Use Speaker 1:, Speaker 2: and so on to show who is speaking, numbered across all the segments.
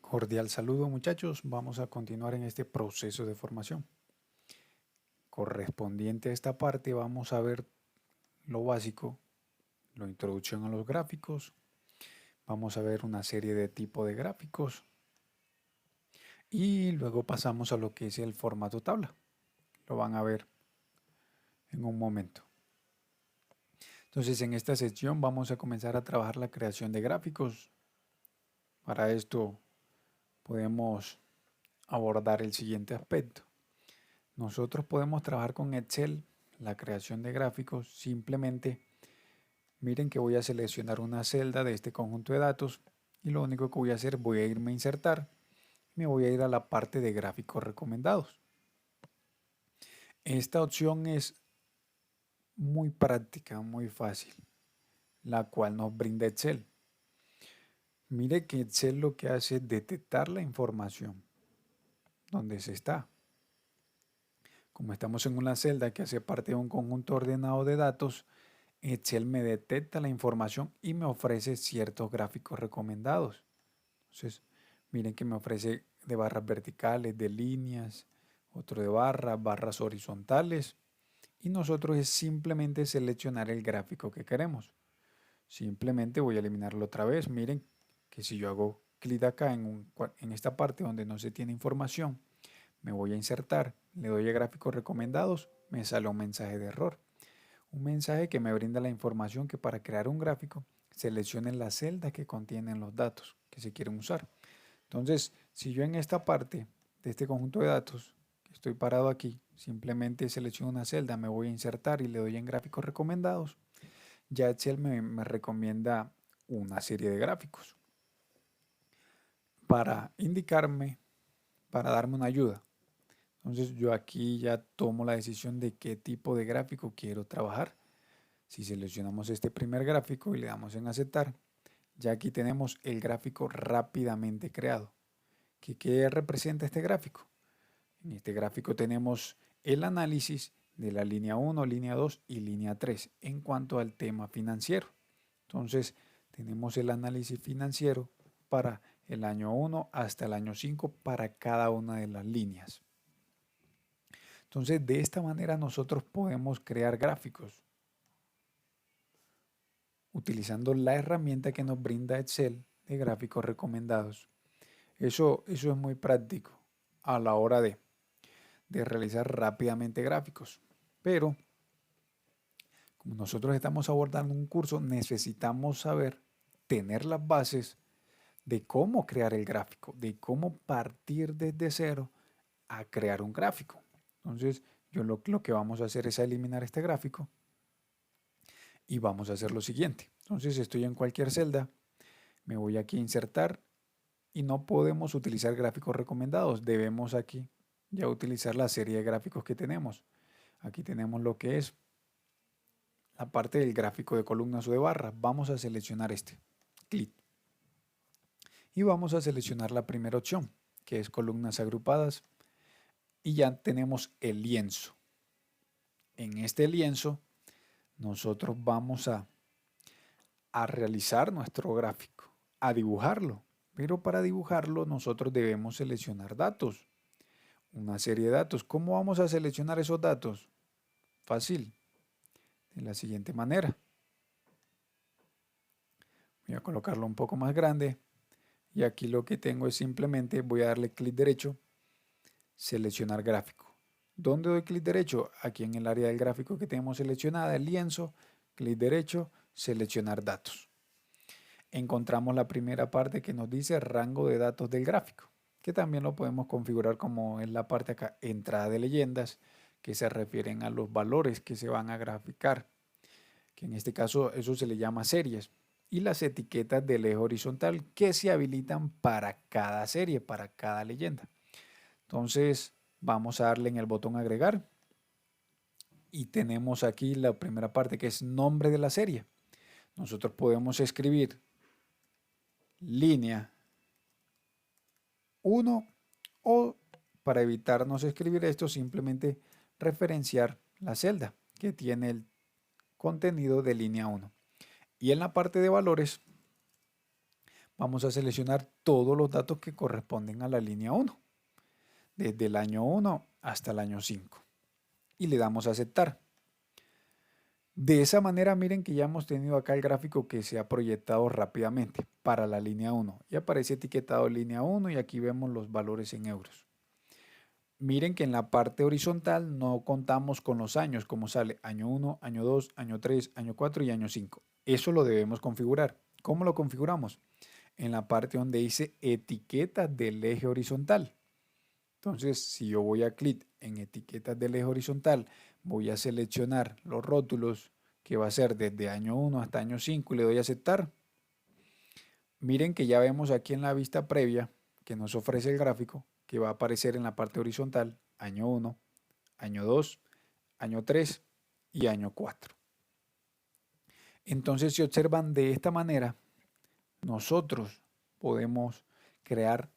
Speaker 1: Cordial saludo muchachos, vamos a continuar en este proceso de formación. Correspondiente a esta parte vamos a ver lo básico, la introducción a los gráficos, vamos a ver una serie de tipos de gráficos y luego pasamos a lo que es el formato tabla. Lo van a ver en un momento. Entonces en esta sección vamos a comenzar a trabajar la creación de gráficos. Para esto podemos abordar el siguiente aspecto. Nosotros podemos trabajar con Excel, la creación de gráficos, simplemente miren que voy a seleccionar una celda de este conjunto de datos y lo único que voy a hacer, voy a irme a insertar, me voy a ir a la parte de gráficos recomendados. Esta opción es muy práctica, muy fácil, la cual nos brinda Excel. Mire que Excel lo que hace es detectar la información donde se está. Como estamos en una celda que hace parte de un conjunto ordenado de datos, Excel me detecta la información y me ofrece ciertos gráficos recomendados. Entonces, miren que me ofrece de barras verticales, de líneas, otro de barras horizontales. Y nosotros es simplemente seleccionar el gráfico que queremos. Simplemente voy a eliminarlo otra vez. Miren que si yo hago clic acá en esta parte donde no se tiene información, me voy a insertar, le doy a gráficos recomendados, me sale un mensaje de error. Un mensaje que me brinda la información que para crear un gráfico seleccione la celda que contienen los datos que se quieren usar. Entonces, si yo en esta parte de este conjunto de datos, que estoy parado aquí, simplemente selecciono una celda, me voy a insertar y le doy en gráficos recomendados, ya Excel me recomienda una serie de gráficos para indicarme, para darme una ayuda. Entonces yo aquí ya tomo la decisión de qué tipo de gráfico quiero trabajar. Si seleccionamos este primer gráfico y le damos en aceptar, ya aquí tenemos el gráfico rápidamente creado. ¿Qué representa este gráfico? En este gráfico tenemos el análisis de la línea 1, línea 2 y línea 3 en cuanto al tema financiero. Entonces tenemos el análisis financiero para el año 1 hasta el año 5 para cada una de las líneas. Entonces de esta manera nosotros podemos crear gráficos utilizando la herramienta que nos brinda Excel de gráficos recomendados. Eso es muy práctico a la hora de realizar rápidamente gráficos. Pero como nosotros estamos abordando un curso, necesitamos saber, tener las bases de cómo crear el gráfico, de cómo partir desde cero a crear un gráfico. Entonces, yo lo que vamos a hacer es eliminar este gráfico y vamos a hacer lo siguiente. Entonces, estoy en cualquier celda, me voy aquí a insertar y no podemos utilizar gráficos recomendados. Debemos aquí ya utilizar la serie de gráficos que tenemos. Aquí tenemos lo que es la parte del gráfico de columnas o de barras. Vamos a seleccionar este. Clic. Y vamos a seleccionar la primera opción, que es columnas agrupadas. Y ya tenemos el lienzo. En este lienzo nosotros vamos a realizar nuestro gráfico, a dibujarlo. Pero para dibujarlo nosotros debemos seleccionar datos, una serie de datos. ¿Cómo vamos a seleccionar esos datos? Fácil, de la siguiente manera. Voy a colocarlo un poco más grande y aquí lo que tengo es simplemente voy a darle clic derecho, seleccionar gráfico. ¿Dónde doy clic derecho? Aquí en el área del gráfico que tenemos seleccionada, el lienzo, clic derecho, seleccionar datos. Encontramos la primera parte que nos dice rango de datos del gráfico, que también lo podemos configurar como en la parte acá, entrada de leyendas, que se refieren a los valores que se van a graficar, que en este caso eso se le llama series, y las etiquetas del eje horizontal que se habilitan para cada serie, para cada leyenda. Entonces vamos a darle en el botón agregar y tenemos aquí la primera parte que es nombre de la serie. Nosotros podemos escribir línea 1 o para evitarnos escribir esto simplemente referenciar la celda que tiene el contenido de línea 1. Y en la parte de valores vamos a seleccionar todos los datos que corresponden a la línea 1, desde el año 1 hasta el año 5. Y le damos a aceptar. De esa manera, miren que ya hemos tenido acá el gráfico que se ha proyectado rápidamente para la línea 1. Y aparece etiquetado línea 1 y aquí vemos los valores en euros. Miren que en la parte horizontal no contamos con los años, como sale año 1, año 2, año 3, año 4 y año 5. Eso lo debemos configurar. ¿Cómo lo configuramos? En la parte donde dice etiquetas del eje horizontal. Entonces, si yo voy a clic en etiquetas del eje horizontal, voy a seleccionar los rótulos que va a ser desde año 1 hasta año 5 y le doy a aceptar. Miren que ya vemos aquí en la vista previa que nos ofrece el gráfico que va a aparecer en la parte horizontal año 1, año 2, año 3 y año 4. Entonces, si observan de esta manera, nosotros podemos crear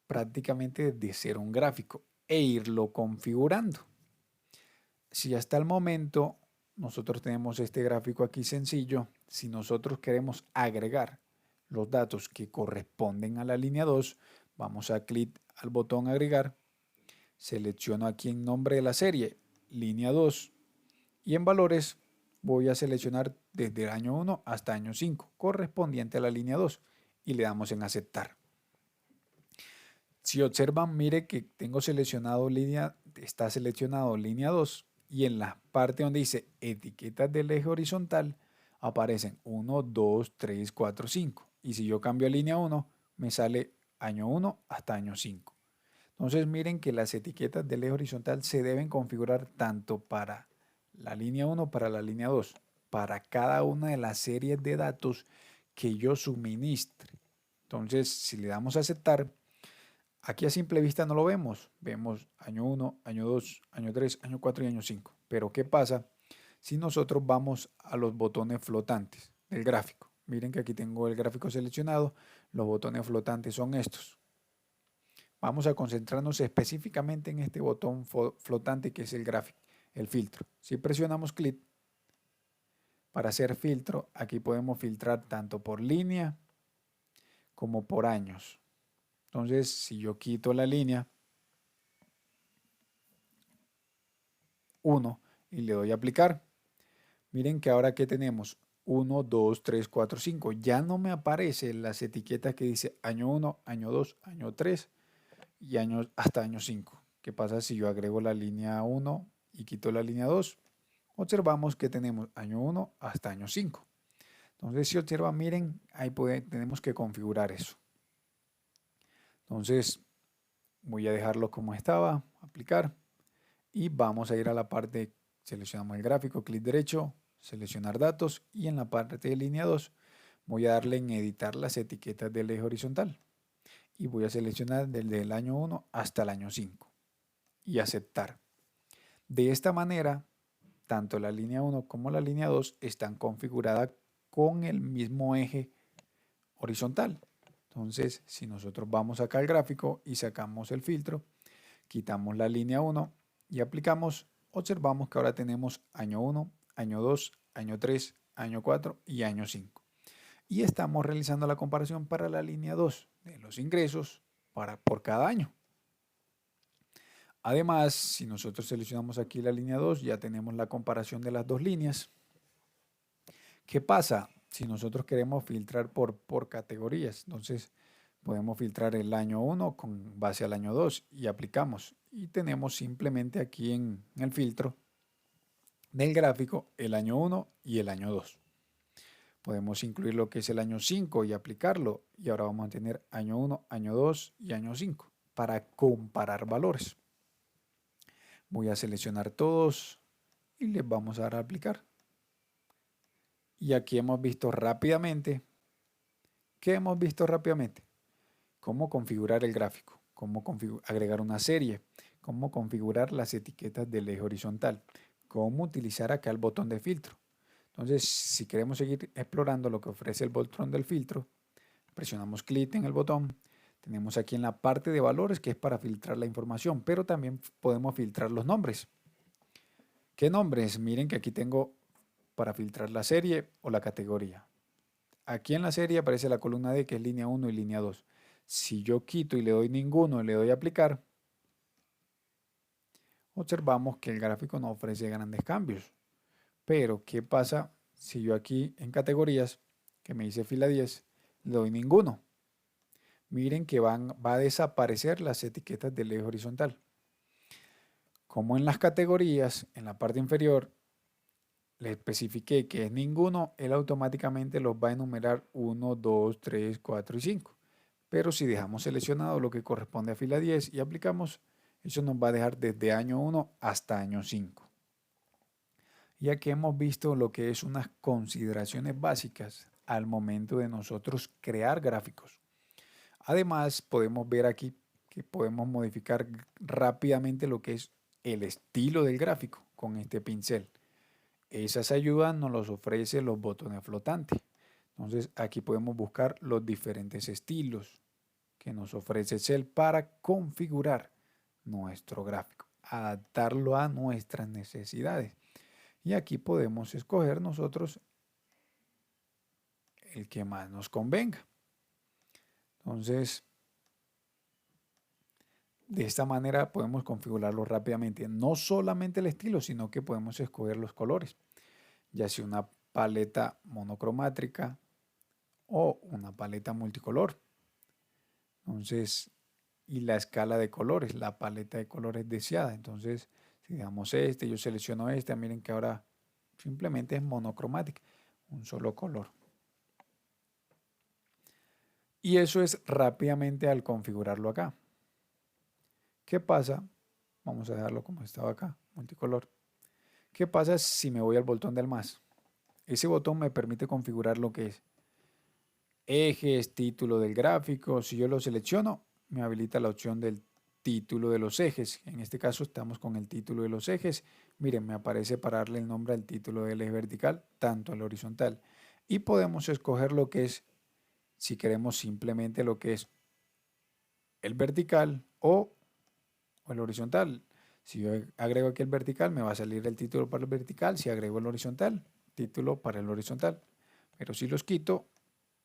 Speaker 1: prácticamente desde cero un gráfico e irlo configurando. Si hasta el momento nosotros tenemos este gráfico aquí sencillo, si nosotros queremos agregar los datos que corresponden a la línea 2, vamos a clic al botón agregar, selecciono aquí en nombre de la serie, línea 2, y en valores voy a seleccionar desde el año 1 hasta año 5, correspondiente a la línea 2, y le damos en aceptar. Si observan, mire que tengo seleccionado línea, está seleccionado línea 2 y en la parte donde dice etiquetas del eje horizontal aparecen 1, 2, 3, 4, 5. Y si yo cambio a línea 1, me sale año 1 hasta año 5. Entonces miren que las etiquetas del eje horizontal se deben configurar tanto para la línea 1 para la línea 2, para cada una de las series de datos que yo suministre. Entonces, si le damos a aceptar, aquí a simple vista no lo vemos. Vemos año 1, año 2, año 3, año 4 y año 5. Pero ¿qué pasa si nosotros vamos a los botones flotantes del gráfico? Miren que aquí tengo el gráfico seleccionado. Los botones flotantes son estos. Vamos a concentrarnos específicamente en este botón flotante que es el gráfico, el filtro. Si presionamos clic para hacer filtro, aquí podemos filtrar tanto por línea como por años. Entonces, si yo quito la línea 1 y le doy a aplicar, miren que ahora que tenemos 1, 2, 3, 4, 5, ya no me aparecen las etiquetas que dice año 1, año 2, año 3 y año, hasta año 5. ¿Qué pasa si yo agrego la línea 1 y quito la línea 2? Observamos que tenemos año 1 hasta año 5. Entonces, si observan, miren, ahí tenemos que configurar eso. Entonces, voy a dejarlo como estaba, aplicar, y vamos a ir a la parte, seleccionamos el gráfico, clic derecho, seleccionar datos, y en la parte de línea 2 voy a darle en editar las etiquetas del eje horizontal. Y voy a seleccionar desde el año 1 hasta el año 5 y aceptar. De esta manera, tanto la línea 1 como la línea 2 están configuradas con el mismo eje horizontal. Entonces, si nosotros vamos acá al gráfico y sacamos el filtro, quitamos la línea 1 y aplicamos, observamos que ahora tenemos año 1, año 2, año 3, año 4 y año 5. Y estamos realizando la comparación para la línea 2 de los ingresos por cada año. Además, si nosotros seleccionamos aquí la línea 2, ya tenemos la comparación de las dos líneas. ¿Qué pasa si nosotros queremos filtrar por categorías? Entonces, podemos filtrar el año 1 con base al año 2 y aplicamos. Y tenemos simplemente aquí en el filtro del gráfico el año 1 y el año 2. Podemos incluir lo que es el año 5 y aplicarlo. Y ahora vamos a tener año 1, año 2 y año 5 para comparar valores. Voy a seleccionar todos y les vamos a dar a aplicar. Y aquí hemos visto rápidamente. ¿Qué hemos visto rápidamente? Cómo configurar el gráfico, cómo agregar una serie, cómo configurar las etiquetas del eje horizontal, cómo utilizar acá el botón de filtro. Entonces, si queremos seguir explorando lo que ofrece el botón del filtro, presionamos clic en el botón. Tenemos aquí en la parte de valores que es para filtrar la información, pero también podemos filtrar los nombres. ¿Qué nombres? Miren que aquí tengo para filtrar la serie o la categoría. aquí en la serie aparece la columna D, que es línea 1 y línea 2. Si yo quito y le doy ninguno y le doy aplicar, observamos que el gráfico no ofrece grandes cambios. Pero, ¿qué pasa si yo aquí en categorías, que me dice fila 10, le doy ninguno? Miren que va a desaparecer las etiquetas del eje horizontal. Como en las categorías, en la parte inferior, le especifiqué que es ninguno, él automáticamente los va a enumerar 1, 2, 3, 4 y 5. Pero si dejamos seleccionado lo que corresponde a fila 10 y aplicamos, eso nos va a dejar desde año 1 hasta año 5. Y aquí hemos visto lo que es unas consideraciones básicas al momento de nosotros crear gráficos. Además, podemos ver aquí que podemos modificar rápidamente lo que es el estilo del gráfico con este pincel. Esas ayudas nos los ofrece los botones flotantes. Entonces aquí podemos buscar los diferentes estilos que nos ofrece Excel para configurar nuestro gráfico, adaptarlo a nuestras necesidades. Y aquí podemos escoger nosotros el que más nos convenga. Entonces, de esta manera podemos configurarlo rápidamente. No solamente el estilo, sino que podemos escoger los colores, ya sea una paleta monocromática o una paleta multicolor. Entonces, y la escala de colores, la paleta de colores deseada. Entonces, si damos este, yo selecciono este, miren que ahora simplemente es monocromática, un solo color. Y eso es rápidamente al configurarlo acá. ¿Qué pasa? Vamos a dejarlo como estaba acá, multicolor. ¿Qué pasa si me voy al botón del más? Ese botón me permite configurar lo que es ejes, título del gráfico. Si yo lo selecciono, me habilita la opción del título de los ejes. En este caso estamos con el título de los ejes. Miren, me aparece para darle el nombre al título del eje vertical, tanto al horizontal. Y podemos escoger lo que es, si queremos simplemente lo que es el vertical o el horizontal. Si yo agrego aquí el vertical, me va a salir el título para el vertical. Si agrego el horizontal, título para el horizontal. Pero si los quito,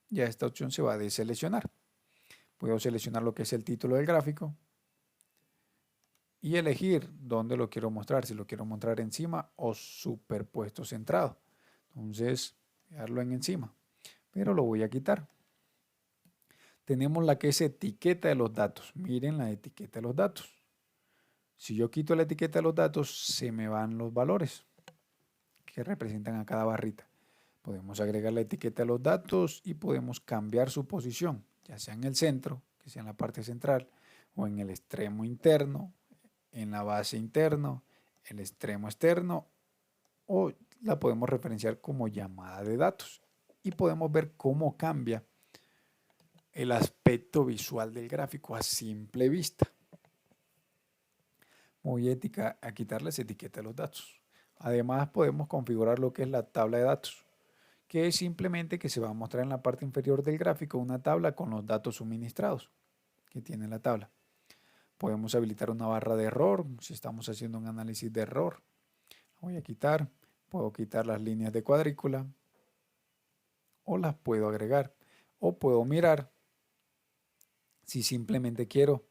Speaker 1: ya esta opción se va a deseleccionar. Puedo seleccionar lo que es el título del gráfico y elegir dónde lo quiero mostrar, si lo quiero mostrar encima o superpuesto centrado. Entonces, dejarlo en encima, pero lo voy a quitar. Tenemos la que es etiqueta de los datos. Miren la etiqueta de los datos. Si yo quito la etiqueta de los datos, se me van los valores que representan a cada barrita. Podemos agregar la etiqueta de los datos y podemos cambiar su posición, ya sea en el centro, que sea en la parte central, o en el extremo interno, en la base interno, el extremo externo, o la podemos referenciar como llamada de datos. Y podemos ver cómo cambia el aspecto visual del gráfico a simple vista. Voy a quitarles etiqueta de los datos. Además podemos configurar lo que es la tabla de datos, que es simplemente que se va a mostrar en la parte inferior del gráfico una tabla con los datos suministrados que tiene la tabla. Podemos habilitar una barra de error si estamos haciendo un análisis de error. Voy a quitar, puedo quitar las líneas de cuadrícula o las puedo agregar o puedo mirar si simplemente quiero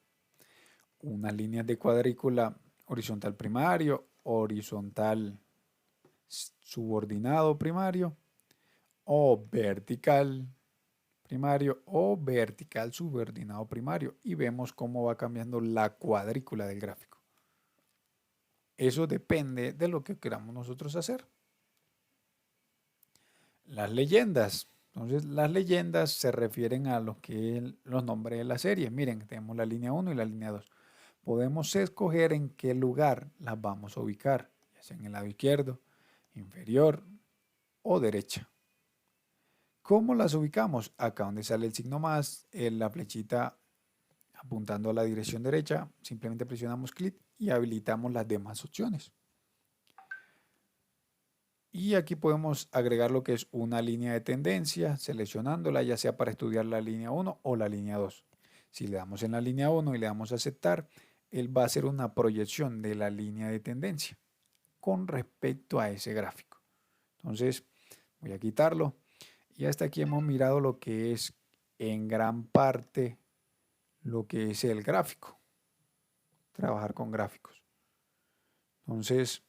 Speaker 1: unas líneas de cuadrícula horizontal primario, horizontal subordinado primario o vertical primario o vertical subordinado primario y vemos cómo va cambiando la cuadrícula del gráfico. Eso depende de lo que queramos nosotros hacer. Las leyendas. Entonces las leyendas se refieren a lo que es los nombres de la serie. Miren, tenemos la línea 1 y la línea 2. Podemos escoger en qué lugar las vamos a ubicar, ya sea en el lado izquierdo, inferior o derecha. ¿Cómo las ubicamos? Acá donde sale el signo más, la flechita apuntando a la dirección derecha, simplemente presionamos clic y habilitamos las demás opciones. Y aquí podemos agregar lo que es una línea de tendencia, seleccionándola ya sea para estudiar la línea 1 o la línea 2. Si le damos en la línea 1 y le damos a aceptar, él va a hacer una proyección de la línea de tendencia con respecto a ese gráfico. Entonces voy a quitarlo Y hasta aquí hemos mirado lo que es en gran parte lo que es el gráfico, trabajar con gráficos. Entonces,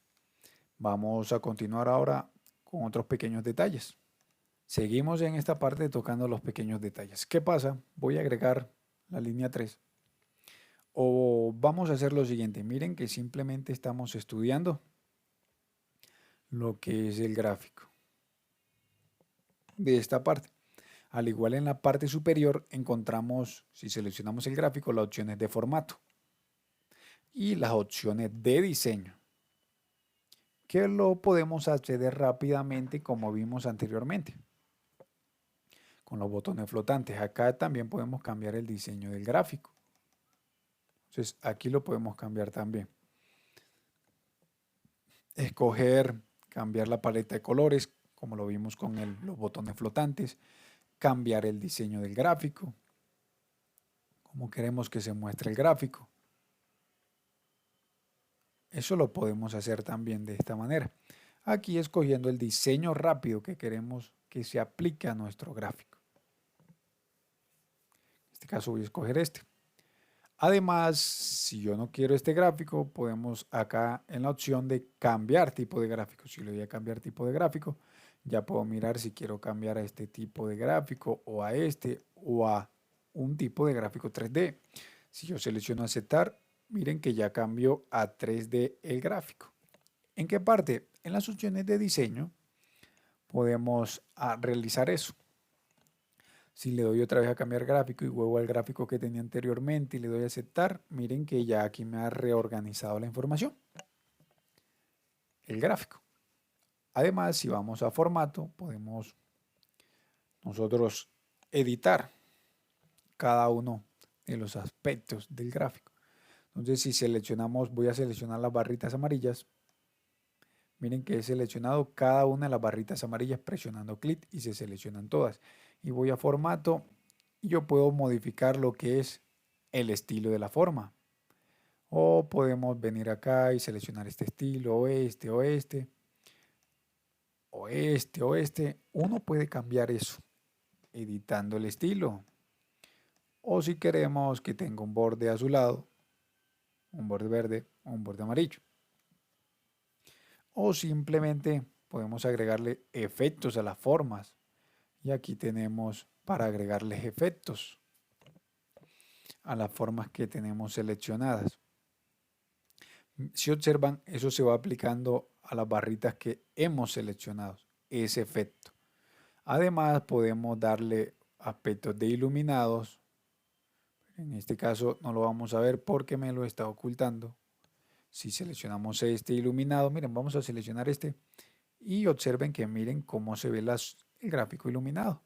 Speaker 1: vamos a continuar ahora con otros pequeños detalles. Seguimos en esta parte tocando los pequeños detalles. ¿Qué pasa? Voy a agregar la línea 3. O vamos a hacer lo siguiente. Miren que simplemente estamos estudiando lo que es el gráfico de esta parte. Al igual en la parte superior encontramos, si seleccionamos el gráfico, las opciones de formato y las opciones de diseño, que lo podemos acceder rápidamente como vimos anteriormente con los botones flotantes. Acá también podemos cambiar el diseño del gráfico. Entonces aquí lo podemos cambiar también. Escoger, cambiar la paleta de colores, como lo vimos con los botones flotantes. Cambiar el diseño del gráfico, como queremos que se muestre el gráfico. Eso lo podemos hacer también de esta manera. Aquí escogiendo el diseño rápido que queremos que se aplique a nuestro gráfico. En este caso voy a escoger este. Además, si yo no quiero este gráfico, podemos acá en la opción de cambiar tipo de gráfico. Si le doy a cambiar tipo de gráfico, ya puedo mirar si quiero cambiar a este tipo de gráfico o a este o a un tipo de gráfico 3D. Si yo selecciono aceptar, miren que ya cambió a 3D el gráfico. ¿En qué parte? En las opciones de diseño podemos realizar eso. Si le doy otra vez a cambiar gráfico y vuelvo al gráfico que tenía anteriormente y le doy a aceptar, miren que ya aquí me ha reorganizado la información, el gráfico. Además, si vamos a formato, podemos nosotros editar cada uno de los aspectos del gráfico. Entonces, si seleccionamos, voy a seleccionar las barritas amarillas. Miren que he seleccionado cada una de las barritas amarillas presionando clic y se seleccionan todas. Y voy a formato y yo puedo modificar lo que es el estilo de la forma. O podemos venir acá y seleccionar este estilo, o este, o este, o este, o este. Uno puede cambiar eso editando el estilo. O si queremos que tenga un borde azulado, un borde verde o un borde amarillo. O simplemente podemos agregarle efectos a las formas. Y aquí tenemos para agregarles efectos a las formas que tenemos seleccionadas. Si observan, eso se va aplicando a las barritas que hemos seleccionado, ese efecto. Además, podemos darle aspectos de iluminados. En este caso no lo vamos a ver porque me lo está ocultando. Si seleccionamos este iluminado, miren, vamos a seleccionar este y observen que miren cómo se ve el gráfico iluminado.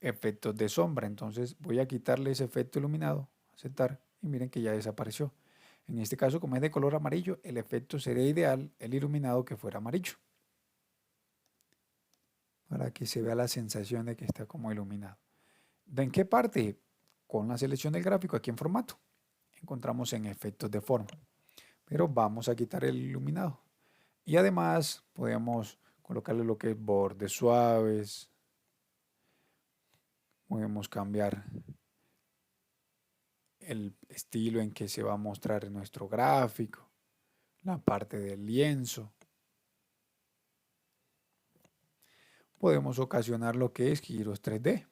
Speaker 1: Efectos de sombra, entonces voy a quitarle ese efecto iluminado, aceptar y miren que ya desapareció. En este caso, como es de color amarillo, el efecto sería ideal, el iluminado, que fuera amarillo, para que se vea la sensación de que está como iluminado. ¿En qué parte? Con la selección del gráfico aquí en formato. Encontramos en efectos de forma, pero vamos a quitar el iluminado. Y además podemos colocarle lo que es bordes suaves. Podemos cambiar el estilo en que se va a mostrar nuestro gráfico, la parte del lienzo. Podemos ocasionar lo que es giros 3D.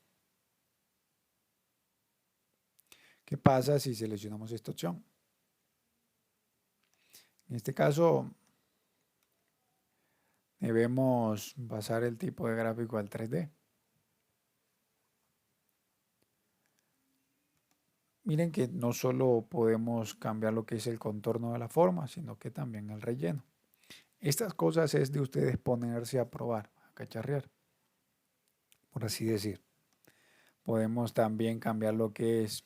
Speaker 1: ¿Qué pasa si seleccionamos esta opción? En este caso, debemos pasar el tipo de gráfico al 3D. Miren que no solo podemos cambiar lo que es el contorno de la forma, sino que también el relleno. Estas cosas es de ustedes ponerse a probar, a cacharrear, por así decir. Podemos también cambiar lo que es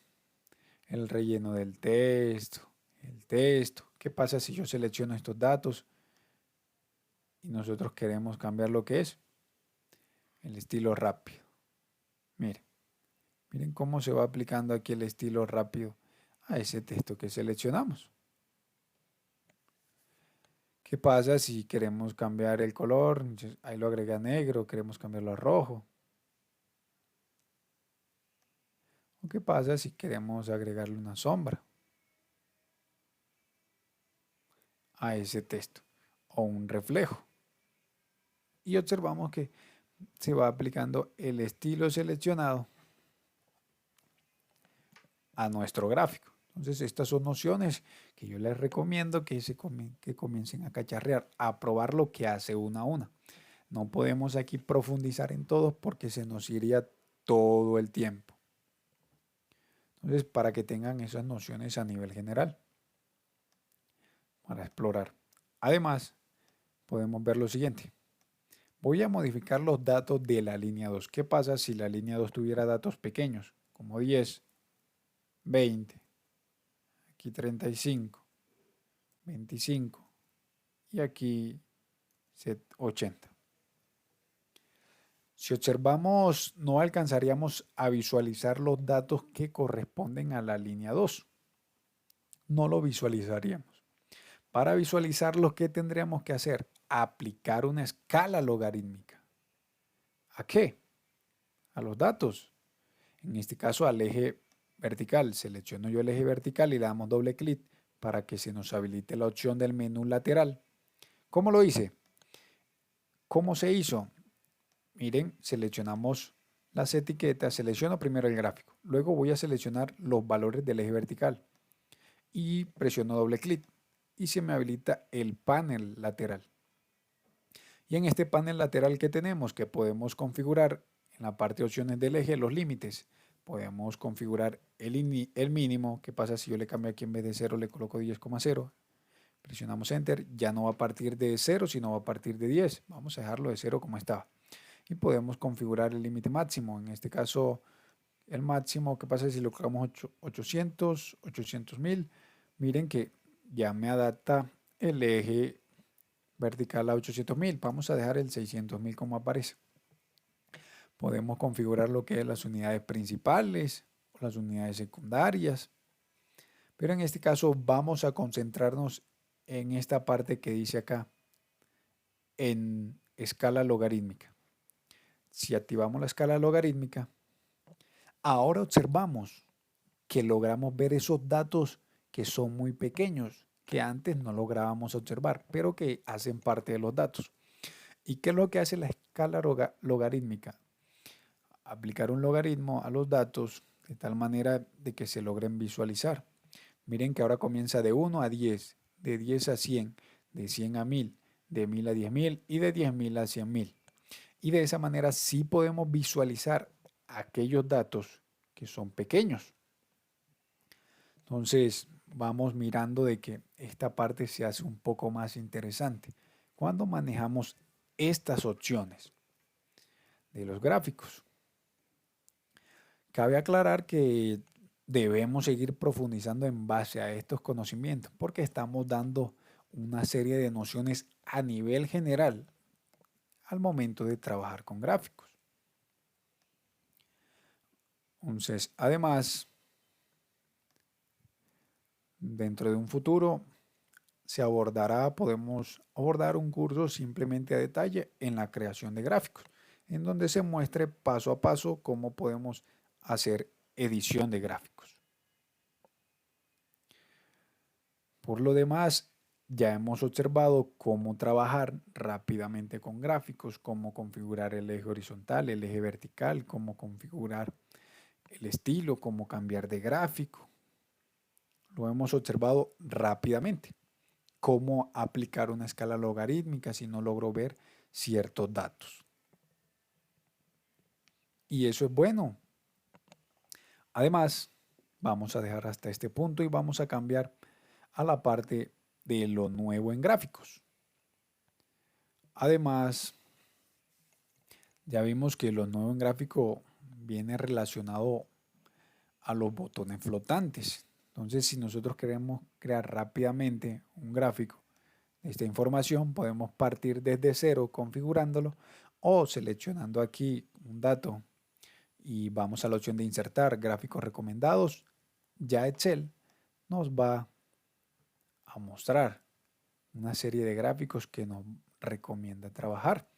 Speaker 1: el relleno del texto, el texto. ¿Qué pasa si yo selecciono estos datos y nosotros queremos cambiar lo que es el estilo rápido? Miren, miren cómo se va aplicando aquí el estilo rápido a ese texto que seleccionamos. ¿Qué pasa si queremos cambiar el color? Entonces, ahí lo agrega negro, queremos cambiarlo a rojo. ¿O qué pasa si queremos agregarle una sombra a ese texto o un reflejo? Y observamos que se va aplicando el estilo seleccionado a nuestro gráfico. Entonces, estas son nociones que yo les recomiendo que comiencen a cacharrear, a probar lo que hace una a una. No podemos aquí profundizar en todos porque se nos iría todo el tiempo. Entonces, para que tengan esas nociones a nivel general, para explorar. Además, podemos ver lo siguiente. Voy a modificar los datos de la línea 2. ¿Qué pasa si la línea 2 tuviera datos pequeños? Como 10, 20, aquí 35, 25 y aquí 80. Si observamos, no alcanzaríamos a visualizar los datos que corresponden a la línea 2. No lo visualizaríamos. Para visualizarlos, ¿qué tendríamos que hacer? Aplicar una escala logarítmica. ¿A qué? A los datos. En este caso al eje vertical. Selecciono yo el eje vertical y le damos doble clic para que se nos habilite la opción del menú lateral. ¿Cómo lo hice? ¿Cómo se hizo? Miren, seleccionamos las etiquetas, selecciono primero el gráfico, luego voy a seleccionar los valores del eje vertical y presiono doble clic y se me habilita el panel lateral. Y en este panel lateral que tenemos, que podemos configurar en la parte de opciones del eje, los límites, podemos configurar el mínimo. ¿Qué pasa si yo le cambio aquí en vez de 0 le coloco 10,0? Presionamos Enter, ya no va a partir de 0, sino va a partir de 10. Vamos a dejarlo de 0 como estaba. Y podemos configurar el límite máximo. En este caso, el máximo, ¿qué pasa si lo colocamos 800, 800.000? Miren que ya me adapta el eje vertical a 800.000. Vamos a dejar el 600.000 como aparece. Podemos configurar lo que es las unidades principales o las unidades secundarias. Pero en este caso vamos a concentrarnos en esta parte que dice acá, en escala logarítmica. Si activamos la escala logarítmica, ahora observamos que logramos ver esos datos que son muy pequeños, que antes no lográbamos observar, pero que hacen parte de los datos. ¿Y qué es lo que hace la escala logarítmica? Aplicar un logaritmo a los datos de tal manera de que se logren visualizar. Miren que ahora comienza de 1 a 10, de 10 a 100, de 100 a 1000, de 1000 a 10.000 y de 10.000 a 100.000. Y de esa manera sí podemos visualizar aquellos datos que son pequeños. Entonces vamos mirando de que esta parte se hace un poco más interesante cuando manejamos estas opciones de los gráficos. Cabe aclarar que debemos seguir profundizando en base a estos conocimientos porque estamos dando una serie de nociones a nivel general al momento de trabajar con gráficos. Entonces, además, dentro de un futuro podemos abordar un curso simplemente a detalle en la creación de gráficos, en donde se muestre paso a paso cómo podemos hacer edición de gráficos. Por lo demás, ya hemos observado cómo trabajar rápidamente con gráficos, cómo configurar el eje horizontal, el eje vertical, cómo configurar el estilo, cómo cambiar de gráfico. Lo hemos observado rápidamente. Cómo aplicar una escala logarítmica si no logro ver ciertos datos. Y eso es bueno. Además, vamos a dejar hasta este punto y vamos a cambiar a la parte de lo nuevo en gráficos. Además, ya vimos que lo nuevo en gráfico viene relacionado a los botones flotantes. Entonces, si nosotros queremos crear rápidamente un gráfico de esta información, podemos partir desde cero configurándolo o seleccionando aquí un dato y vamos a la opción de insertar gráficos recomendados. Ya Excel nos va a mostrar una serie de gráficos que nos recomienda trabajar.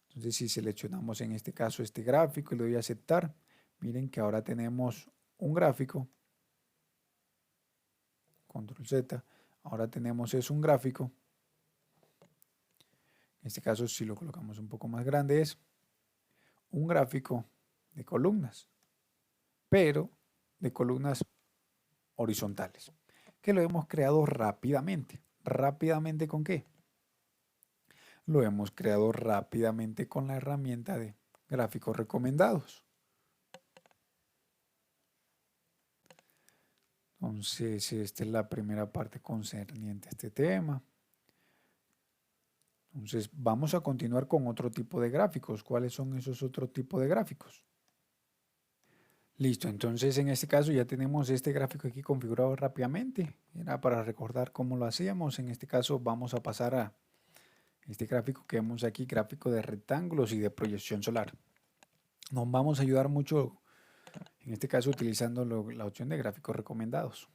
Speaker 1: Entonces, si seleccionamos en este caso este gráfico y le doy a aceptar, miren que ahora tenemos un gráfico, control Z, ahora tenemos un gráfico. En este caso, si lo colocamos un poco más grande, es un gráfico de columnas, pero de columnas horizontales, que lo hemos creado rápidamente. ¿Rápidamente con qué? Lo hemos creado rápidamente con la herramienta de gráficos recomendados. Entonces, esta es la primera parte concerniente a este tema. Entonces, vamos a continuar con otro tipo de gráficos. ¿Cuáles son esos otros tipos de gráficos? Listo, entonces en este caso ya tenemos este gráfico aquí configurado rápidamente. Era para recordar cómo lo hacíamos. En este caso vamos a pasar a este gráfico que vemos aquí, gráfico de rectángulos y de proyección solar. Nos vamos a ayudar mucho, en este caso utilizando la opción de gráficos recomendados.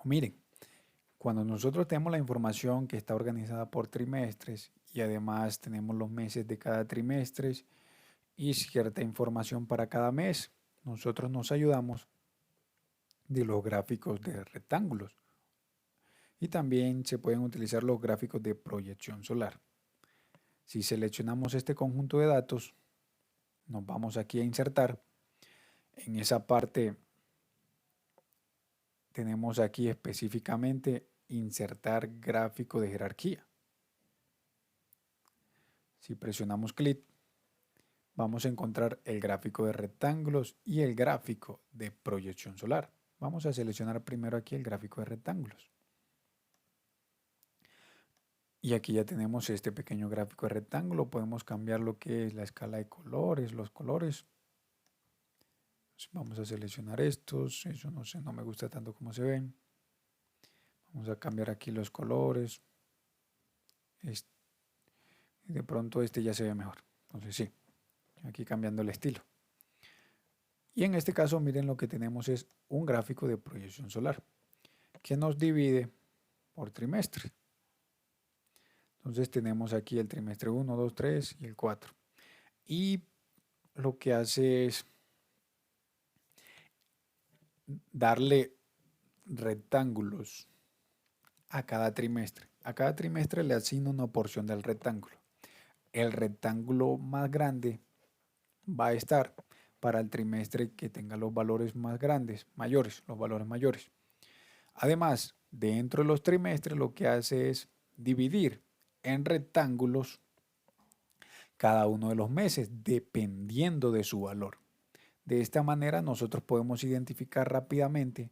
Speaker 1: Miren, cuando nosotros tenemos la información que está organizada por trimestres y además tenemos los meses de cada trimestre y cierta información para cada mes, nosotros nos ayudamos de los gráficos de rectángulos y también se pueden utilizar los gráficos de proyección solar. Si seleccionamos este conjunto de datos, nos vamos aquí a insertar. En esa parte tenemos aquí específicamente insertar gráfico de jerarquía. Si presionamos clic, vamos a encontrar el gráfico de rectángulos y el gráfico de proyección solar. Vamos a seleccionar primero aquí el gráfico de rectángulos. Y aquí ya tenemos este pequeño gráfico de rectángulo. Podemos cambiar lo que es la escala de colores, los colores. Vamos a seleccionar estos. Eso no sé, no me gusta tanto como se ven. Vamos a cambiar aquí los colores. De pronto este ya se ve mejor. Entonces sí, aquí cambiando el estilo. Y en este caso miren lo que tenemos es un gráfico de proyección solar que nos divide por trimestre. Entonces tenemos aquí el trimestre 1, 2, 3 y el 4. Y lo que hace es darle rectángulos a cada trimestre. A cada trimestre le asigno una porción del rectángulo. El rectángulo más grande va a estar para el trimestre que tenga los valores más grandes, mayores, los valores mayores. Además, dentro de los trimestres lo que hace es dividir en rectángulos cada uno de los meses, dependiendo de su valor. De esta manera nosotros podemos identificar rápidamente,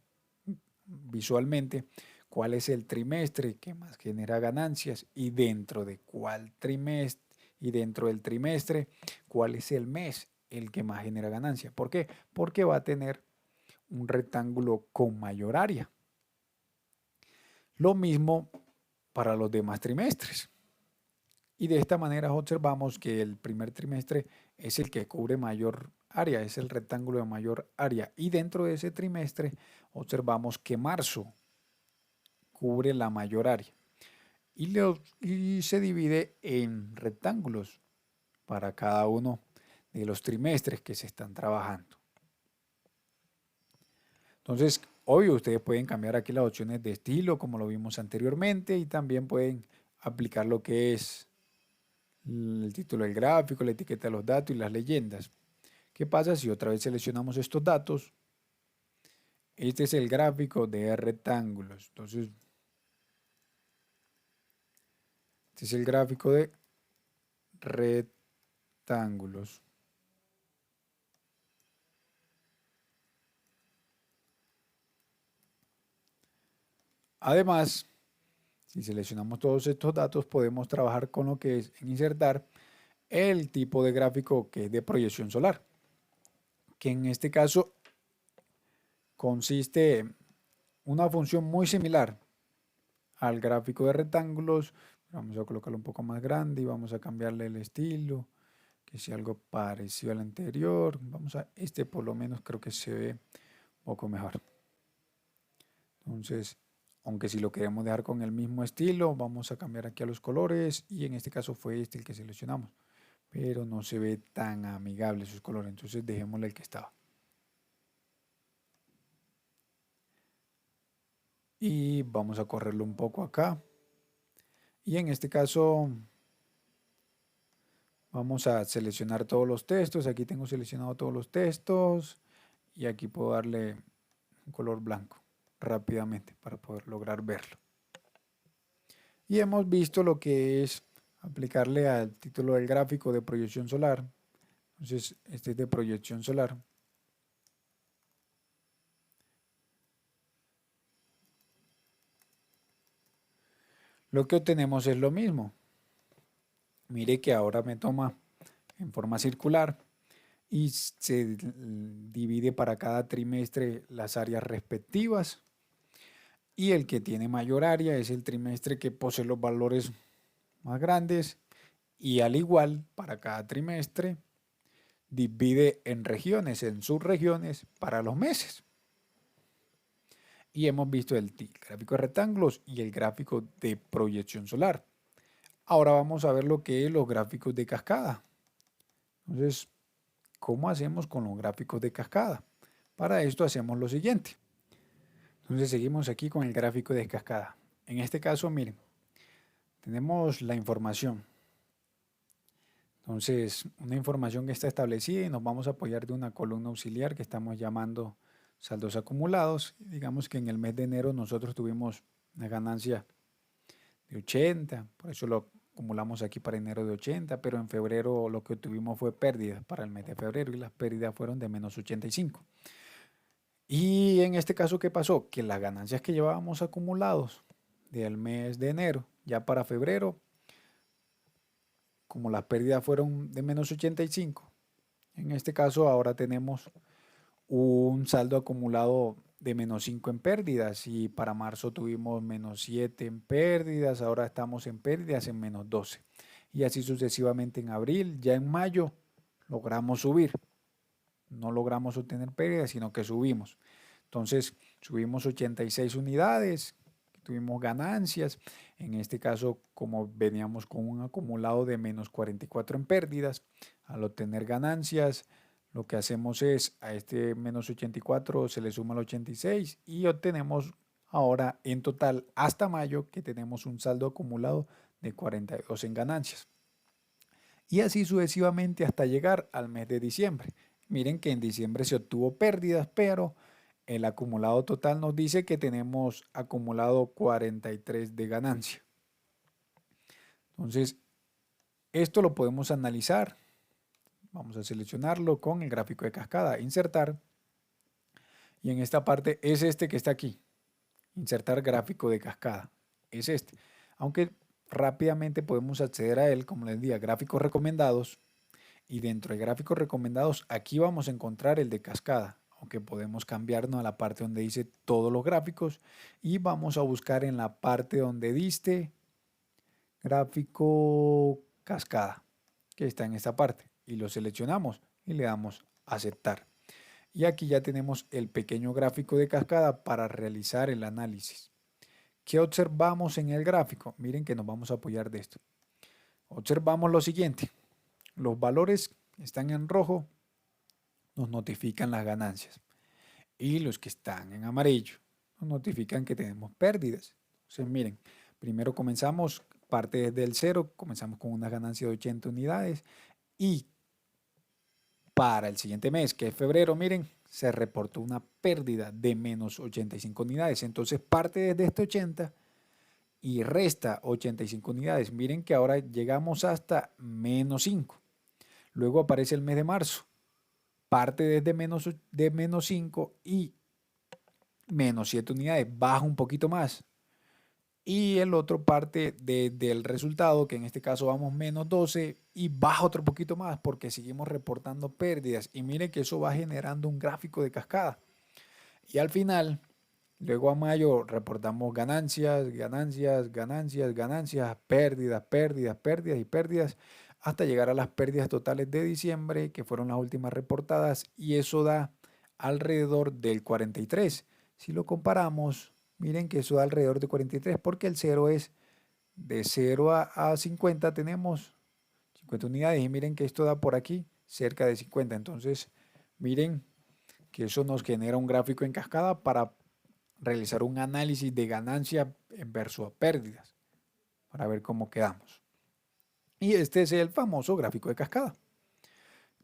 Speaker 1: visualmente, cuál es el trimestre que más genera ganancias y dentro de cuál trimestre y dentro del trimestre cuál es el mes el que más genera ganancia. ¿Por qué? Porque va a tener un rectángulo con mayor área. Lo mismo para los demás trimestres. Y de esta manera observamos que el primer trimestre es el que cubre mayor área, es el rectángulo de mayor área. Y dentro de ese trimestre observamos que marzo cubre la mayor área. Y se divide en rectángulos para cada uno de los trimestres que se están trabajando. Entonces, obvio, ustedes pueden cambiar aquí las opciones de estilo como lo vimos anteriormente y también pueden aplicar lo que es el título del gráfico, la etiqueta de los datos y las leyendas. ¿Qué pasa si otra vez seleccionamos estos datos? Este es el gráfico de rectángulos. Entonces, este es el gráfico de rectángulos. Además, si seleccionamos todos estos datos, podemos trabajar con lo que es en insertar el tipo de gráfico que es de proyección solar, que en este caso consiste en una función muy similar al gráfico de rectángulos. Vamos a colocarlo un poco más grande y vamos a cambiarle el estilo, que sea algo parecido al anterior. Vamos a por lo menos creo que se ve un poco mejor. Entonces, Aunque si lo queremos dejar con el mismo estilo, vamos a cambiar aquí a los colores y en este caso fue este el que seleccionamos. Pero no se ve tan amigable sus colores, entonces dejémosle el que estaba. Y vamos a correrlo un poco acá. Y en este caso vamos a seleccionar todos los textos. Aquí tengo seleccionado todos los textos y aquí puedo darle un color blanco rápidamente para poder lograr verlo. Y hemos visto lo que es aplicarle al título del gráfico de proyección solar. Entonces este es de proyección solar. Lo que obtenemos es lo mismo. Mire que ahora me toma en forma circular y se divide para cada trimestre las áreas respectivas. Y el que tiene mayor área es el trimestre que posee los valores más grandes. Y al igual, para cada trimestre, divide en regiones, en subregiones para los meses. Y hemos visto el gráfico de rectángulos y el gráfico de proyección solar. Ahora vamos a ver lo que es los gráficos de cascada. Entonces, ¿cómo hacemos con los gráficos de cascada? Para esto hacemos lo siguiente. Entonces seguimos aquí con el gráfico de cascada. En este caso, miren, tenemos la información. Entonces, una información que está establecida y nos vamos a apoyar de una columna auxiliar que estamos llamando saldos acumulados. Digamos que en el mes de enero nosotros tuvimos una ganancia de 80, por eso lo acumulamos aquí para enero de 80, pero en febrero lo que tuvimos fue pérdidas para el mes de febrero y las pérdidas fueron de menos 85. Y en este caso, ¿qué pasó? Que las ganancias que llevábamos acumulados del mes de enero, ya para febrero, como las pérdidas fueron de menos 85, en este caso ahora tenemos un saldo acumulado de menos 5 en pérdidas y para marzo tuvimos menos 7 en pérdidas, ahora estamos en pérdidas en menos 12 y así sucesivamente en abril, ya en mayo logramos subir, no logramos obtener pérdidas sino que subimos, entonces subimos 86 unidades, tuvimos ganancias, en este caso como veníamos con un acumulado de menos 44 en pérdidas, al obtener ganancias lo que hacemos es a este menos 84 se le suma el 86 y obtenemos ahora en total hasta mayo que tenemos un saldo acumulado de 42 en ganancias. Y así sucesivamente hasta llegar al mes de diciembre. Miren que en diciembre se obtuvo pérdidas, pero el acumulado total nos dice que tenemos acumulado 43 de ganancia. Entonces, esto lo podemos analizar. Vamos a seleccionarlo con el gráfico de cascada, insertar. Y en esta parte es este que está aquí, insertar gráfico de cascada. Es este. Aunque rápidamente podemos acceder a él, como les decía, gráficos recomendados. Y dentro de gráficos recomendados, aquí vamos a encontrar el de cascada. Aunque podemos cambiarnos a la parte donde dice todos los gráficos. Y vamos a buscar en la parte donde diste gráfico cascada, que está en esta parte. Y lo seleccionamos y le damos a aceptar. Y aquí ya tenemos el pequeño gráfico de cascada para realizar el análisis. ¿Qué observamos en el gráfico? Miren que nos vamos a apoyar de esto. Observamos lo siguiente. Los valores que están en rojo nos notifican las ganancias. Y los que están en amarillo nos notifican que tenemos pérdidas. Entonces miren, primero comenzamos, parte desde el cero, comenzamos con una ganancia de 80 unidades y para el siguiente mes, que es febrero, miren, se reportó una pérdida de menos 85 unidades. Entonces parte desde este 80 y resta 85 unidades. Miren que ahora llegamos hasta menos 5. Luego aparece el mes de marzo. Parte desde menos 5 y menos 7 unidades. Baja un poquito más. Y el otro parte del resultado, que en este caso vamos menos 12 y baja otro poquito más porque seguimos reportando pérdidas. Y miren que eso va generando un gráfico de cascada. Y al final, luego a mayo reportamos ganancias, ganancias, ganancias, ganancias, pérdidas, pérdidas, pérdidas y pérdidas, hasta llegar a las pérdidas totales de diciembre, que fueron las últimas reportadas, y eso da alrededor del 43. Si lo comparamos Miren que eso da alrededor de 43 porque el 0 es de 0 a 50 tenemos 50 unidades y miren que esto da por aquí cerca de 50. Entonces miren que eso nos genera un gráfico en cascada para realizar un análisis de ganancia versus pérdidas para ver cómo quedamos. Y este es el famoso gráfico de cascada.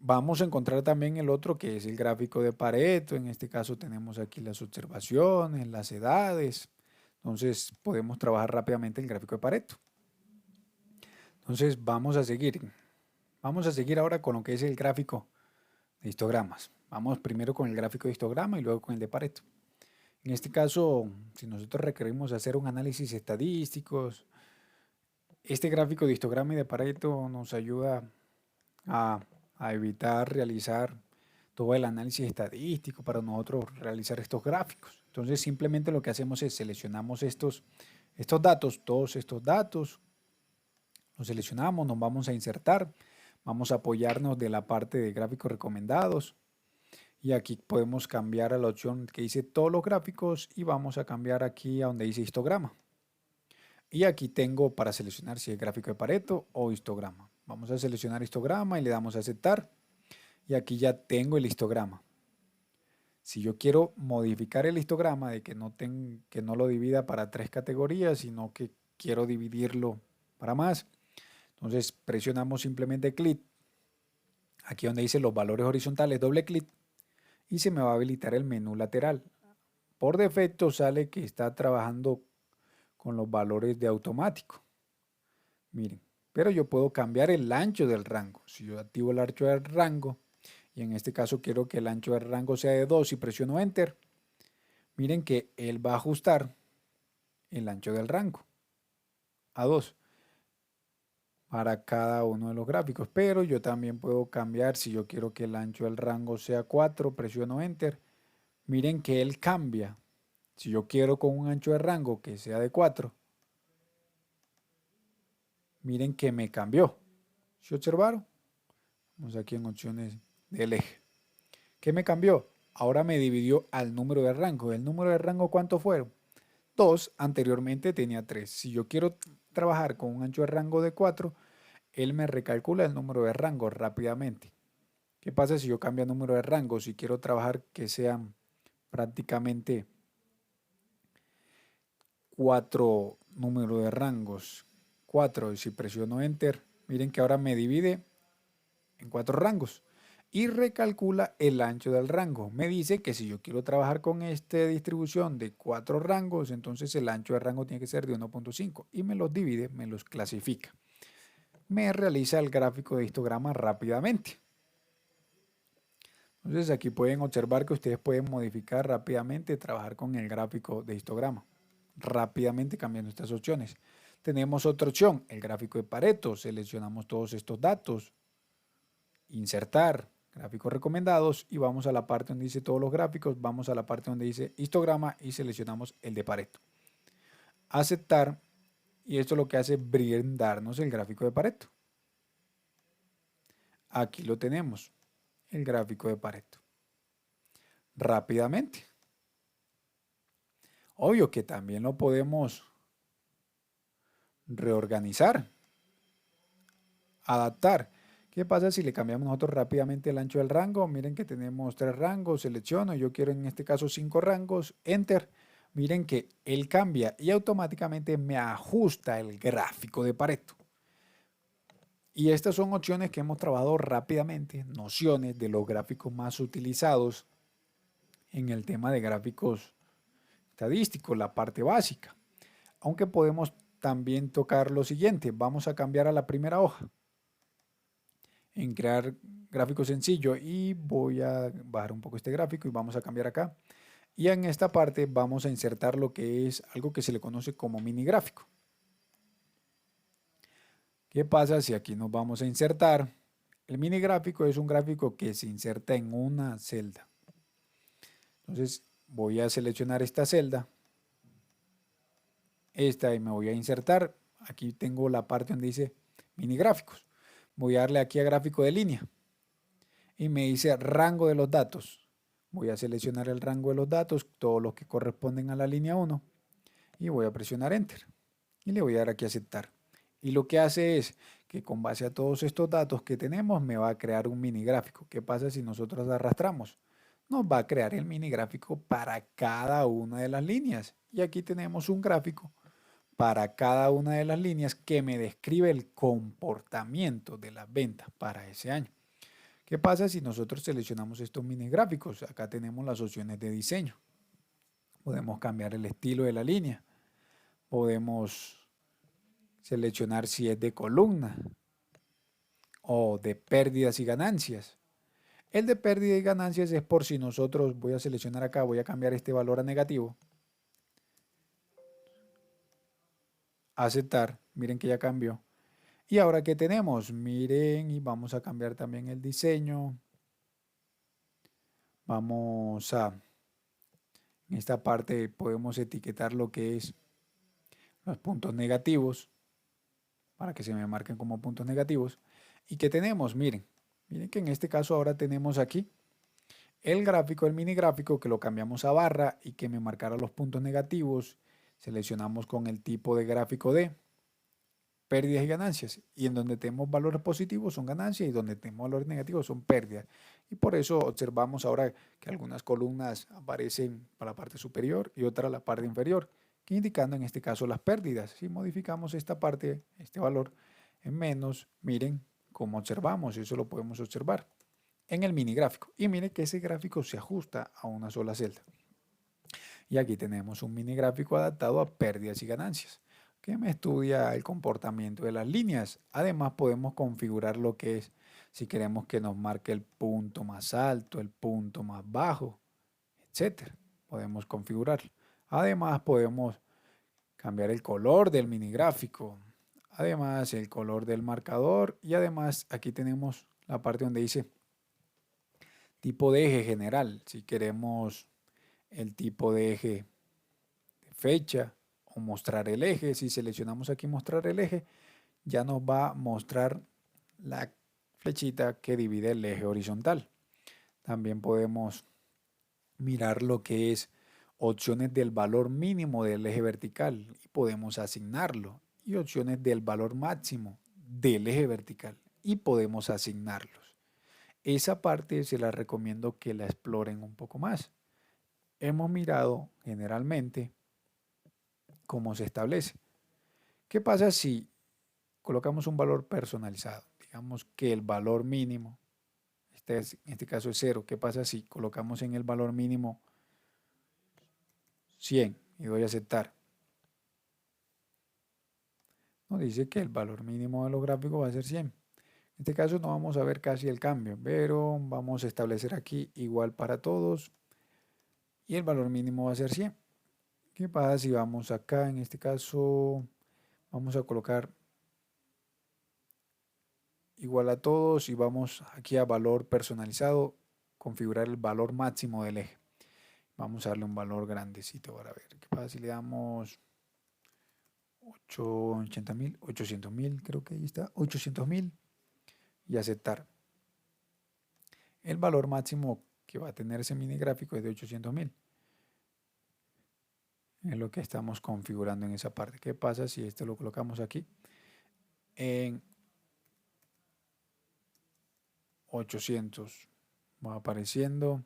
Speaker 1: Vamos a encontrar también el otro que es el gráfico de Pareto. En este caso tenemos aquí las observaciones, las edades. Entonces podemos trabajar rápidamente el gráfico de Pareto. Entonces vamos a seguir. Vamos a seguir ahora con lo que es el gráfico de histogramas. Vamos primero con el gráfico de histograma y luego con el de Pareto. En este caso, si nosotros requerimos hacer un análisis estadístico, este gráfico de histograma y de Pareto nos ayuda a evitar realizar todo el análisis estadístico para nosotros realizar estos gráficos. Entonces simplemente lo que hacemos es seleccionamos estos datos, todos estos datos, los seleccionamos, nos vamos a insertar, vamos a apoyarnos de la parte de gráficos recomendados y aquí podemos cambiar a la opción que dice todos los gráficos y vamos a cambiar aquí a donde dice histograma. Y aquí tengo para seleccionar si es gráfico de Pareto o histograma. Vamos a seleccionar histograma y le damos a aceptar. Y aquí ya tengo el histograma. Si yo quiero modificar el histograma de que no lo divida para 3 categorías, sino que quiero dividirlo para más, entonces presionamos simplemente clic. Aquí donde dice los valores horizontales, doble clic y se me va a habilitar el menú lateral. Por defecto sale que está trabajando con los valores de automático. Miren, pero yo puedo cambiar el ancho del rango. Si yo activo el ancho del rango, y en este caso quiero que el ancho del rango sea de 2 y presiono Enter, miren que él va a ajustar el ancho del rango a 2 para cada uno de los gráficos. Pero yo también puedo cambiar, si yo quiero que el ancho del rango sea 4, presiono Enter. Miren que él cambia. Si yo quiero con un ancho de rango que sea de 4, miren que me cambió. ¿Se observaron? Vamos aquí en opciones del eje. ¿Qué me cambió? Ahora me dividió al número de rango. ¿El número de rango cuánto fueron? 2, anteriormente tenía 3. Si yo quiero trabajar con un ancho de rango de 4, él me recalcula el número de rango rápidamente. ¿Qué pasa si yo cambio el número de rango? Si quiero trabajar que sean prácticamente 4 números de rangos. 4, y si presiono Enter, miren que ahora me divide en 4 rangos y recalcula el ancho del rango. Me dice que si yo quiero trabajar con esta distribución de 4 rangos, entonces el ancho de rango tiene que ser de 1.5 y me los divide, me los clasifica. Me realiza el gráfico de histograma rápidamente. Entonces aquí pueden observar que ustedes pueden modificar rápidamente, trabajar con el gráfico de histograma, rápidamente cambiando estas opciones. Tenemos otra opción, el gráfico de Pareto. Seleccionamos todos estos datos, insertar, gráficos recomendados y vamos a la parte donde dice todos los gráficos, vamos a la parte donde dice histograma y seleccionamos el de Pareto. Aceptar y esto lo que hace es brindarnos el gráfico de Pareto. Aquí lo tenemos, el gráfico de Pareto. Rápidamente. Obvio que también lo podemos reorganizar, adaptar. ¿Qué pasa si le cambiamos nosotros rápidamente el ancho del rango? Miren que tenemos 3 rangos, selecciono, yo quiero en este caso 5 rangos, Enter. Miren que él cambia y automáticamente me ajusta el gráfico de Pareto. Y estas son opciones que hemos trabajado rápidamente, nociones de los gráficos más utilizados en el tema de gráficos estadísticos, la parte básica. Aunque podemos también tocar lo siguiente, vamos a cambiar a la primera hoja en crear gráfico sencillo y voy a bajar un poco este gráfico y vamos a cambiar acá. Y en esta parte vamos a insertar lo que es algo que se le conoce como mini gráfico. ¿Qué pasa si aquí nos vamos a insertar? El mini gráfico es un gráfico que se inserta en una celda. Entonces voy a seleccionar esta celda, esta, y me voy a insertar. Aquí tengo la parte donde dice mini gráficos. Voy a darle aquí a gráfico de línea y me dice rango de los datos. Voy a seleccionar el rango de los datos, todos los que corresponden a la línea 1. y voy a presionar Enter y le voy a dar aquí a aceptar. Y lo que hace es que con base a todos estos datos que tenemos me va a crear un mini gráfico. ¿Qué pasa si nosotros arrastramos? Nos va a crear el mini gráfico para cada una de las líneas. Y aquí tenemos un gráfico para cada una de las líneas que me describe el comportamiento de las ventas para ese año. ¿Qué pasa si nosotros seleccionamos estos mini gráficos? Acá tenemos las opciones de diseño. Podemos cambiar el estilo de la línea. Podemos seleccionar si es de columna o de pérdidas y ganancias. El de pérdida y ganancias es por si nosotros, voy a seleccionar acá, voy a cambiar este valor a negativo. Aceptar, miren que ya cambió. Y ahora que tenemos, miren, y vamos a cambiar también el diseño. Vamos a, en esta parte podemos etiquetar lo que es los puntos negativos, para que se me marquen como puntos negativos. ¿Y qué tenemos? Miren, miren que en este caso ahora tenemos aquí el gráfico, el mini gráfico, que lo cambiamos a barra y que me marcara los puntos negativos. Seleccionamos con el tipo de gráfico de pérdidas y ganancias. Y en donde tenemos valores positivos son ganancias y donde tenemos valores negativos son pérdidas. Y por eso observamos ahora que algunas columnas aparecen para la parte superior y otras la parte inferior, que indicando en este caso las pérdidas. Si modificamos esta parte, este valor en menos, miren cómo observamos, eso lo podemos observar en el mini gráfico. Y miren que ese gráfico se ajusta a una sola celda. Y aquí tenemos un mini gráfico adaptado a pérdidas y ganancias, que me estudia el comportamiento de las líneas. Además podemos configurar lo que es, si queremos que nos marque el punto más alto, el punto más bajo, etcétera. Podemos configurarlo. Además podemos cambiar el color del mini gráfico. Además el color del marcador. Y además aquí tenemos la parte donde dice tipo de eje general. Si queremos el tipo de eje de fecha o mostrar el eje. Si seleccionamos aquí mostrar el eje, ya nos va a mostrar la flechita que divide el eje horizontal. También podemos mirar lo que es opciones del valor mínimo del eje vertical y podemos asignarlo, y opciones del valor máximo del eje vertical y podemos asignarlos. Esa parte se la recomiendo que la exploren un poco más. Hemos mirado generalmente cómo se establece. ¿Qué pasa si colocamos un valor personalizado? Digamos que el valor mínimo, en este caso es 0. ¿Qué pasa si colocamos en el valor mínimo 100 y doy a aceptar? Nos dice que el valor mínimo de los gráficos va a ser 100. En este caso no vamos a ver casi el cambio, pero vamos a establecer aquí igual para todos y el valor mínimo va a ser 100. ¿Qué pasa si vamos acá? En este caso vamos a colocar igual a todos y vamos aquí a valor personalizado, configurar el valor máximo del eje. Vamos a darle un valor grandecito para ver. ¿Qué pasa si le damos 80.000, 800.000? Creo que ahí está, 800.000 y aceptar. El valor máximo que va a tener ese mini gráfico es de 800.000. Es lo que estamos configurando en esa parte. ¿Qué pasa si esto lo colocamos aquí en 800? Va apareciendo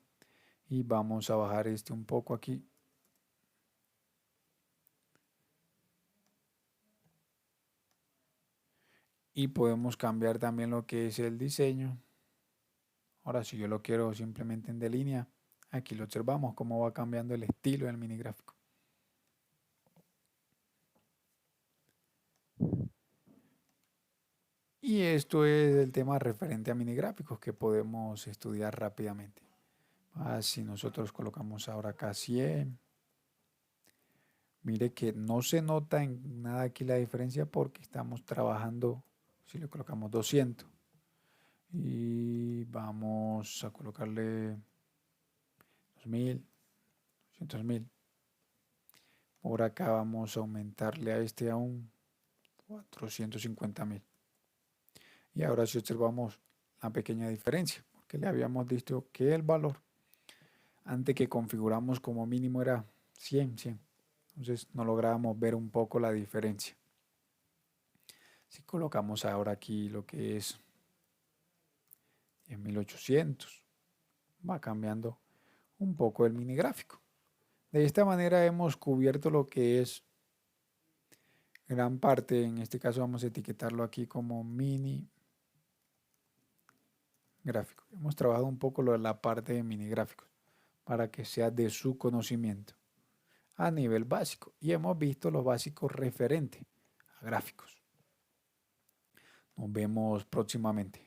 Speaker 1: y vamos a bajar este un poco aquí. Y podemos cambiar también lo que es el diseño. Ahora si yo lo quiero simplemente en de línea, aquí lo observamos cómo va cambiando el estilo del mini gráfico. Y esto es el tema referente a mini gráficos que podemos estudiar rápidamente. Si nosotros colocamos ahora acá 100, mire que no se nota en nada aquí la diferencia porque estamos trabajando, si le colocamos 200 y vamos a colocarle 2000, 200.000. Por acá vamos a aumentarle a este a un 450.000. Y ahora si observamos la pequeña diferencia, porque le habíamos dicho que el valor antes que configuramos como mínimo era 100, 100. Entonces no logramos ver un poco la diferencia. Si colocamos ahora aquí lo que es en 1800, va cambiando un poco el mini gráfico. De esta manera hemos cubierto lo que es gran parte, en este caso vamos a etiquetarlo aquí como mini gráfico. Hemos trabajado un poco lo de la parte de mini gráficos para que sea de su conocimiento a nivel básico y hemos visto los básicos referentes a gráficos. Nos vemos próximamente.